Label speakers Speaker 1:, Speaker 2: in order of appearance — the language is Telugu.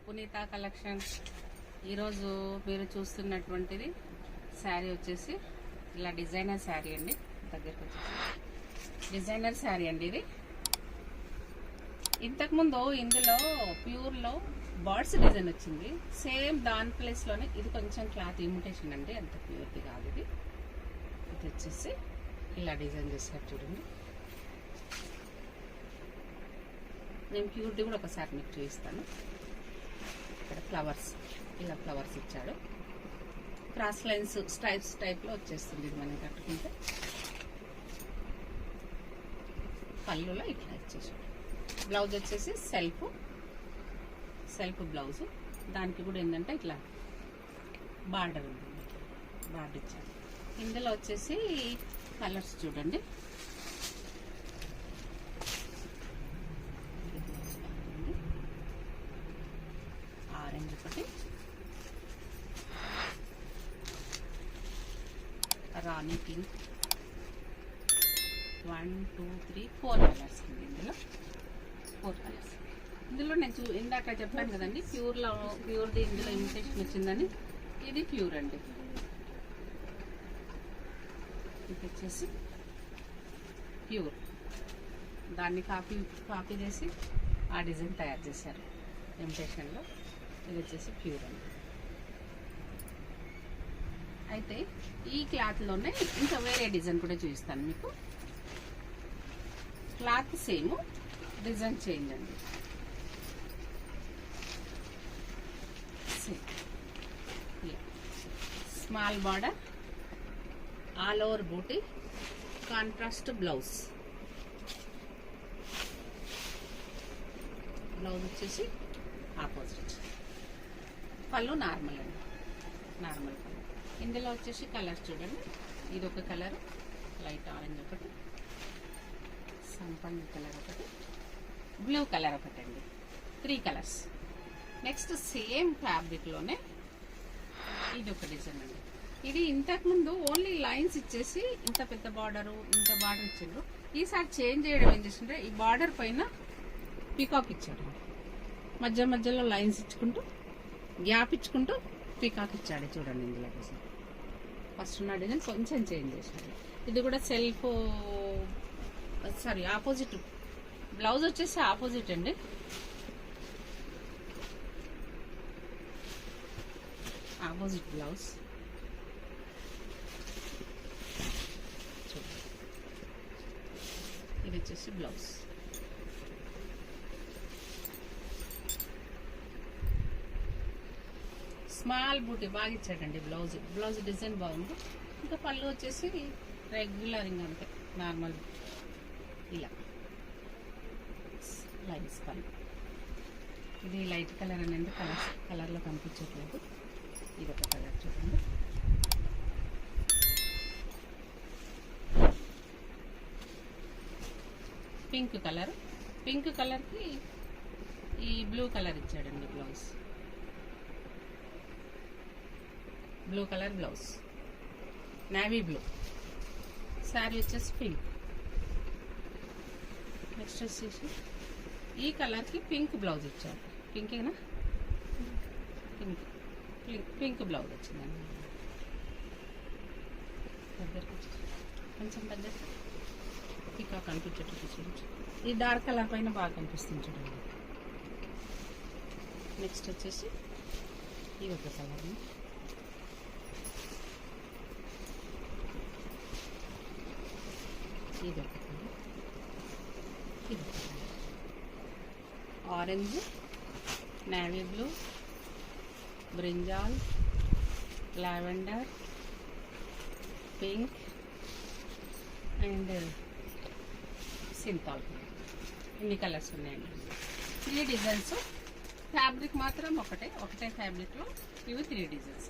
Speaker 1: పునీత కలెక్షన్. ఈరోజు మీరు చూస్తున్నటువంటిది శారీ వచ్చేసి ఇలా డిజైనర్ శారీ అండి. దగ్గరకు వచ్చేసి డిజైనర్ శారీ అండి ఇది. ఇంతకుముందు ఇందులో ప్యూర్లో బర్డ్స్ డిజైన్ వచ్చింది. సేమ్ దాని ప్లేస్లోనే ఇది కొంచెం క్లాత్ ఇమిటేషన్ అండి, అంత ప్యూర్ది కాదు ఇది. ఇది వచ్చేసి ఇలా డిజైన్ చేశారు చూడండి. నేను ప్యూర్ది కూడా ఒకసారి మీకు చూపిస్తాను. ఇక్కడ ఫ్లవర్స్, ఇలా ఫ్లవర్స్ ఇచ్చాడు. క్రాస్ లైన్స్ స్ట్రైప్స్ టైప్లో వచ్చేస్తుంది ఇది మనం కట్టుకుంటే. పళ్ళులో ఇట్లా ఇచ్చేసాడు. బ్లౌజ్ వచ్చేసి సెల్ఫ్ బ్లౌజ్. దానికి కూడా ఏంటంటే ఇట్లా బార్డర్ ఉంది, బార్డర్ ఇచ్చాడు. ఇందులో వచ్చేసి కలర్స్ చూడండి. ఆరెంజ్ ఒకటి, రాణి పింక్, 1 2 3 4 కలర్స్ ఉంది ఇందులో. 4 కలర్స్ ఇందులో నేను ఇందాక చెప్పాను కదండి, ప్యూర్ది ఇందులో ఇమిటేషన్ వచ్చిందని. ఇది ప్యూర్ అండి. ఇది వచ్చేసి ప్యూర్, దాన్ని కాపీ చేసి ఆ డిజైన్ తయారు చేశారు ఇమిటేషన్లో. ఇది వచ్చేసి ప్యూర్ అండి. అయితే ఈ క్లాత్లోనే ఇంకా వేరే డిజైన్ కూడా చూపిస్తాను మీకు. క్లాత్ సేమ్, డిజైన్ చేంజ్ అండి. స్మాల్ బార్డర్, ఆల్ ఓవర్ బూటీ, కాంట్రాస్ట్ బ్లౌజ్. బ్లౌజ్ వచ్చేసి ఆపోజిట్. పళ్ళు నార్మల్ అండి, నార్మల్ పళ్ళు. ఇందులో వచ్చేసి కలర్స్ చూడండి. ఇది ఒక కలర్, లైట్ ఆరెంజ్ ఒకటి, సంపంగి కలర్ ఒకటి, బ్లూ కలర్ ఒకటి అండి. 3 కలర్స్. నెక్స్ట్ సేమ్ ఫ్యాబ్రిక్లోనే ఇది ఒక డిజైన్ అండి. ఇది ఇంతకుముందు ఓన్లీ లైన్స్ ఇచ్చేసి ఇంత పెద్ద బార్డరు, ఇంత బార్డర్ ఇచ్చిండ్రు. ఈసారి చేంజ్ చేయడం ఏం చేసిండ్రు, ఈ బార్డర్ పైన పీకాక్ ఇచ్చాడు. మధ్యలో లైన్స్ ఇచ్చుకుంటూ, గ్యాప్ ఇచ్చుకుంటూ పీకాక్ ఇచ్చాడు చూడండి. ఇందులో కోసం ఫస్ట్ ఉన్న డిజైన్ కొంచెం చేంజ్ చేశాడు. ఇది కూడా ఆపోజిట్. బ్లౌజ్ వచ్చేసి ఆపోజిట్ అండి. Opposite blouse. ఇది వచ్చేసి బ్లౌజ్. స్మాల్ బూటీ బాగా ఇచ్చాడండి. బ్లౌజ్ డిజైన్ బాగుంది. ఇంకా పళ్ళు వచ్చేసి రెగ్యులర్ ఇంకా అంతే, నార్మల్ ఇలా లైన్స్ పళ్ళు. ఇది లైట్ కలర్ అనండి, కలర్లో కనిపించట్లేదు. ఇది ఒక కలర్ చూడండి. పింక్ కలర్కి ఈ బ్లూ కలర్ ఇచ్చాడండి blouse. Blue colour blouse, navy blue. Sari వచ్చేసి పింక్. నెక్స్ట్ వచ్చేసి ఈ కలర్కి పింక్ బ్లౌజ్ ఇచ్చారు. పింకేనా? పింక్ బ్లౌజ్ వచ్చిందండి. దగ్గరికి కొంచెం దగ్గర ఇంకా కనిపించేటట్టు చూడండి. ఈ డార్క్ కలర్ పైన బాగా కనిపిస్తుంది చూడండి. నెక్స్ట్ వచ్చేసి ఇది ఒక కలర్, ఇది ఒక కలర్, ఇది ఒక colour. Orange, navy blue, brinjal, lavender, pink and Cinthol. ఇన్ని కలర్స్ ఉన్నాయండి. 3 డిజైన్స్. ఫ్యాబ్రిక్ మాత్రం ఒకటే ఫ్యాబ్రిక్లో ఇవి 3 డిజైన్స్.